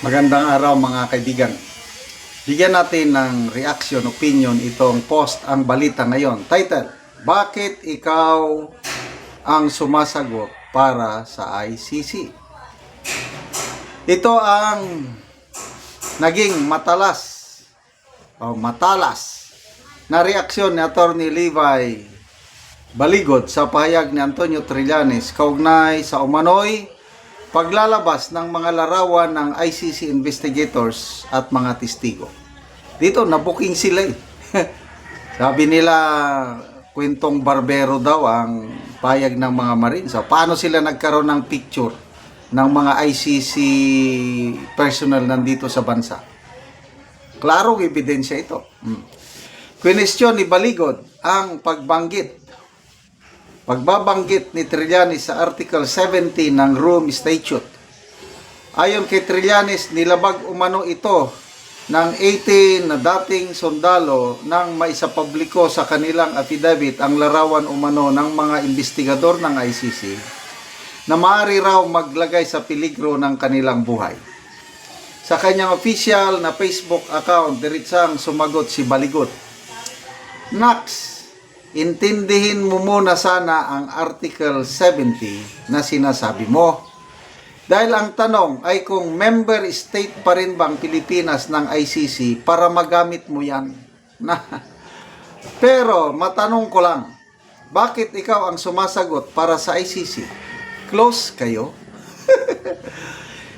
Magandang araw mga kaibigan. Bigyan natin ng reaction, opinion itong post ang balita ngayon. Title, Bakit ikaw ang sumasagot para sa ICC? Ito ang naging matalas na reaksyon ni Atty. Levi Baligod sa pahayag ni Antonio Trillanes kaugnay sa umano'y paglalabas ng mga larawan ng ICC investigators at mga testigo. Dito, nabuking sila eh. Sabi nila, kwentong barbero daw ang payag ng mga Marines. So, paano sila nagkaroon ng picture ng mga ICC personnel nandito sa bansa? Klarong ebidensya ito. Question ni Baligod ang pagbabanggit ni Trillanes sa Article 70 ng Rome Statute. Ayon kay Trillanes, nilabag umano ito ng 18 na dating sundalo nang maisapubliko sa kanilang affidavit ang larawan umano ng mga investigador ng ICC na maaari raw maglagay sa peligro ng kanilang buhay. Sa kanyang official na Facebook account, diretsang sumagot si Baligod, Nax, intindihin mo muna sana ang Article 70 na sinasabi mo. Dahil ang tanong ay kung member state pa rin bang Pilipinas ng ICC para magamit mo yan. Pero matanong ko lang, bakit ikaw ang sumasagot para sa ICC? Close kayo?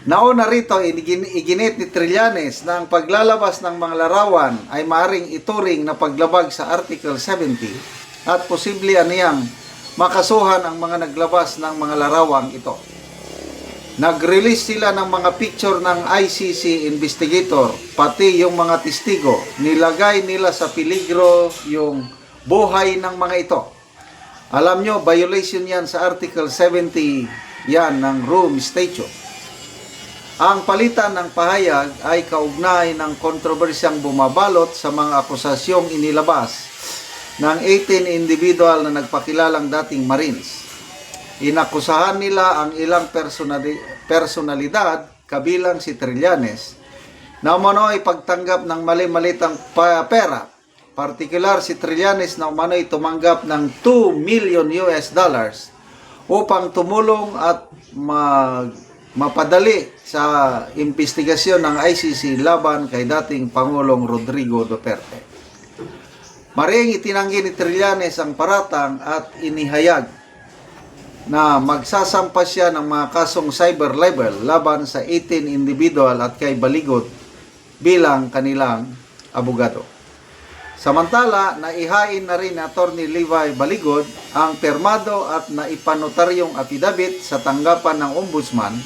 Nauna rito, iginit ni Trillanes na ang paglalabas ng mga larawan ay maaring ituring na paglabag sa Article 70 at posible aniyang makasuhan ang mga naglabas ng mga larawang ito. Nag-release sila ng mga picture ng ICC investigator, pati yung mga testigo. Nilagay nila sa peligro yung buhay ng mga ito. Alam nyo, violation yan sa Article 70 yan ng Rome Statute. Ang palitan ng pahayag ay kaugnay ng kontrobersyang bumabalot sa mga akusasyong inilabas ng 18 individual na nagpakilalang dating Marines. Inakusahan nila ang ilang personalidad, kabilang si Trillanes, na umano'y pagtanggap ng mali-malitang pera. Partikular si Trillanes na umano'y tumanggap ng $2 million upang tumulong at mapadali sa investigasyon ng ICC laban kay dating Pangulong Rodrigo Duterte. Maring itinanggi ni Trillanes ang paratang at inihayag na magsasampa siya ng mga kasong cyber libel laban sa 18 individual at kay Baligod bilang kanilang abogado. Samantala, naihain na rin ni Atty. Levi Baligod ang permado at naipanotaryong affidavit sa tanggapan ng ombudsman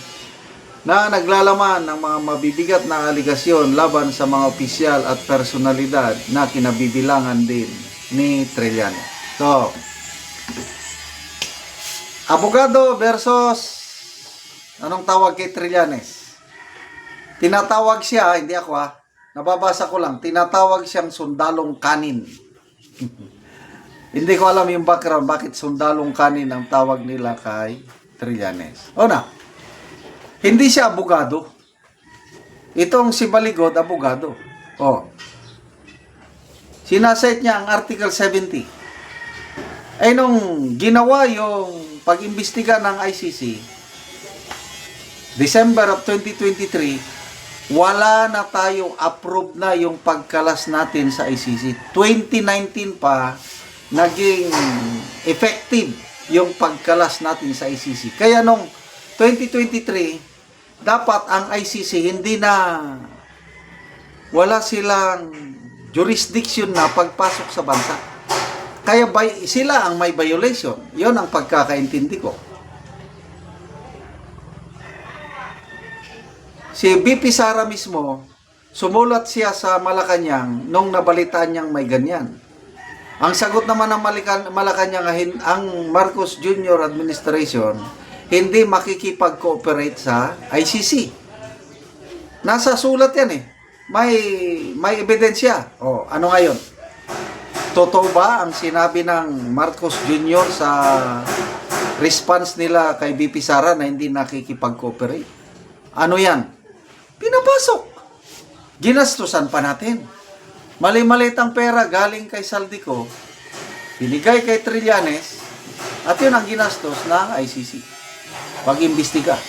na naglalaman ng mga mabibigat na aligasyon laban sa mga opisyal at personalidad na kinabibilangan din ni Trillanes. So, abogado versus anong tawag kay Trillanes? Tinatawag siya, hindi ako nababasa ko lang, tinatawag siyang sundalong kanin. Hindi ko alam yung background, bakit sundalong kanin ang tawag nila kay Trillanes. Hindi siya abogado. Itong si Baligod, abogado. Sinaset niya ang Article 70. Ay nung ginawa yung pag-imbestiga ng ICC, December of 2023, wala na tayo, approved na yung pagkalas natin sa ICC. 2019 pa, naging effective yung pagkalas natin sa ICC. Kaya nung 2023, dapat ang ICC hindi na wala silang jurisdiction na pagpasok sa bansa. Kaya sila ang may violation. Yon ang pagkakaintindi ko. Si BP Sara mismo, sumulat siya sa Malacanang nung nabalitaan niyang may ganyan. Ang sagot naman ng Malacanang, ang Marcos Jr. administration, hindi makikipag-cooperate sa ICC. Nasa sulat yan eh. May ebidensya. Ano ngayon? Totoo ba ang sinabi ng Marcos Jr. sa response nila kay BP Sara na hindi nakikipag-cooperate? Ano yan? pinapasok. Ginastusan pa natin. Mali-maliit ang pera galing kay Saldico, binigay kay Trillanes, at yun ang ginastos ng ICC. Pag-imbestiga.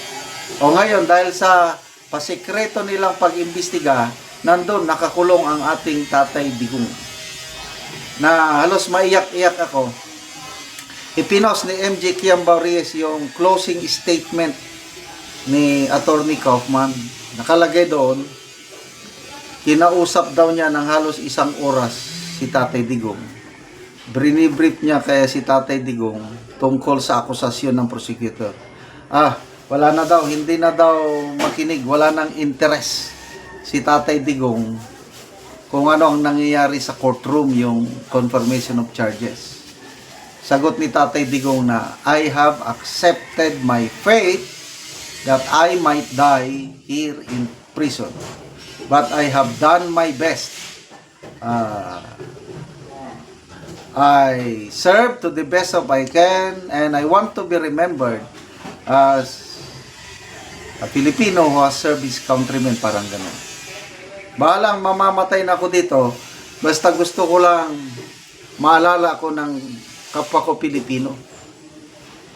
O ngayon, dahil sa pasikreto nilang pag-imbestiga, nandun nakakulong ang ating Tatay Digong. Na halos maiyak-iyak ako. Ipinos ni MJ Kiambao Reyes yung closing statement ni Attorney Kaufman. Nakalagay doon, kinausap daw niya ng halos 1 oras si Tatay Digong. Brini-brief niya kaya si Tatay Digong tungkol sa akusasyon ng prosecutor. Wala na daw, hindi na daw makinig, wala nang interest si Tatay Digong kung ano ang nangyayari sa courtroom, yung confirmation of charges. Sagot ni Tatay Digong na, I have accepted my fate that I might die here in prison. But I have done my best. I serve to the best of I can, and I want to be remembered as a Filipino who has served his countrymen, parang ganun. Bahalang mamamatay na ako dito, basta gusto ko lang maalala ko ng kapwa ko Pilipino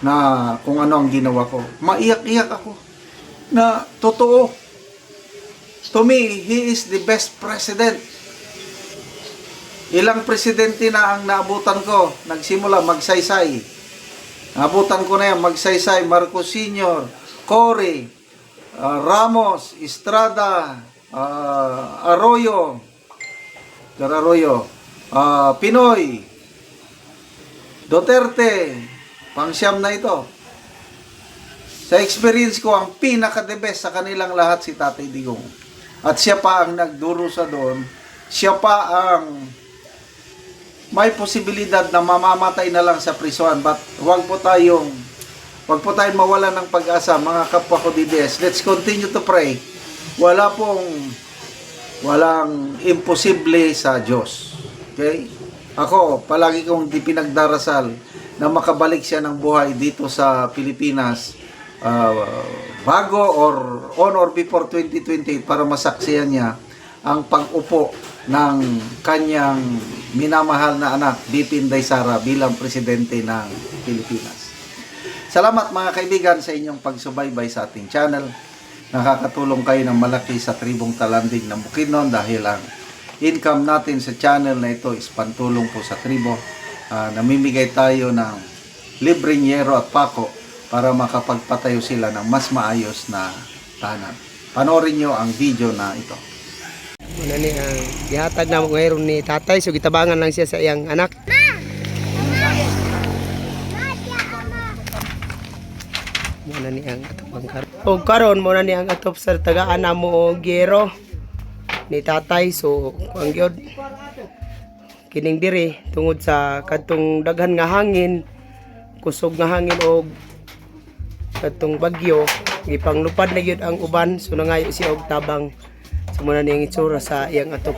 na kung ano ang ginawa ko. Maiyak-iyak ako na totoo. To me, he is the best president. Ilang presidente na ang naabutan ko, nagsimula magsaysay. Naabutan ko na yan, magsaysay, Marcos Sr., Cory, Ramos, Estrada, Arroyo, Pinoy, Duterte, pangsyam na ito. Sa experience ko, ang pinaka-the best sa kanilang lahat si Tatay Digong. At siya pa ang nagdurusa doon. Siya pa ang may posibilidad na mamamatay na lang sa prison. But wag po tayong mawalan ng pag-asa, mga kapwa ko DDS. Let's continue to pray. Walang imposible sa Diyos. Okay? Ako, palagi kong pinagdarasal na makabalik siya ng buhay dito sa Pilipinas bago or on or before 2028 para masaksihan niya ang pag-upo ng kanyang minamahal na anak, BP Inday Sara, bilang presidente ng Pilipinas. Salamat mga kaibigan sa inyong pagsubaybay sa ating channel. Nakakatulong kayo ng malaki sa tribong Talandig ng Bukidnon dahil ang income natin sa channel na ito is pantulong po sa tribo. Namimigay tayo ng libreng yero at pako para makapagpatayo sila ng mas maayos na tahanan. Panoorin nyo ang video na ito. Muna ni ang gihatag na ngayon ni tatay, so gitabangan lang siya sa iyang anak. Muna ni ang atop karon. O karon muna ni ang atop sa tagaan na mo gero ni tatay, so ang gyud kining diri tungod sa kadtong daghan nga hangin, kusog nga hangin og kadtong bagyo, gipanglupad na gyud ang uban, so nangayo siya og tabang. So muna ni ang itsura sa iyang atop.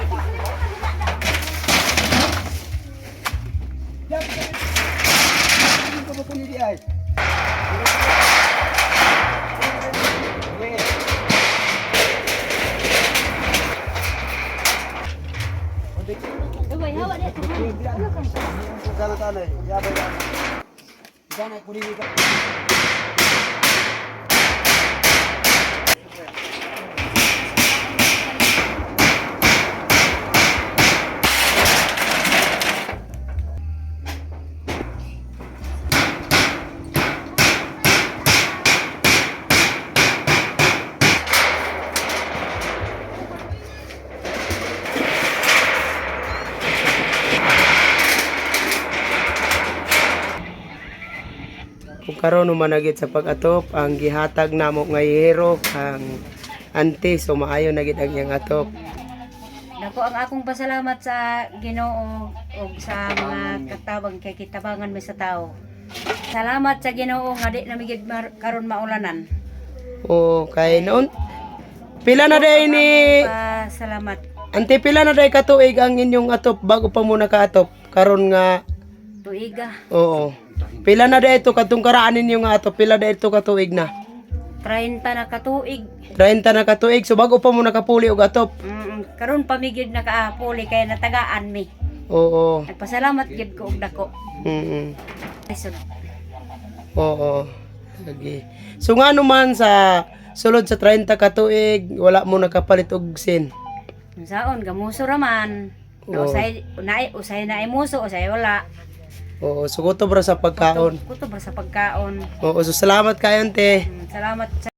Kung karon managit sa pag-atop ang gihatag namo nga yero ang ante, so maayo na gid ang iyang atop. Nako ang akong pasalamat sa Ginoo ug sa mga katabang kay kitabangan mi sa tao. Salamat sa Ginoo nga di na migid karon maulanan. O kay noon pila na day ni Salamat. ante, pila na day katuig ang inyong atop bago pa mo nakaatop karon nga Tuiga. oo. Pila na day ito katong karaan ninyo nga atop, pila day ito katuig na. 30 na katuig. 30 na katuig. So bago pa mo nakapuli og atop. Karon pamigid nakaapuli kaya natagaan mi. Oo. Nagpasalamat gid ko og dako. Ay sunod. Oo. Lagi. So nga naman sa sulod sa 30 katuig, wala mo nakapalit og sin. Saon gamuso raman. Oo. Usay na muso, usay wala. Oo, suguto bro sa pagkaon. Kuto ba sa pagkaon. Oo, so salamat kayo, te. Salamat sa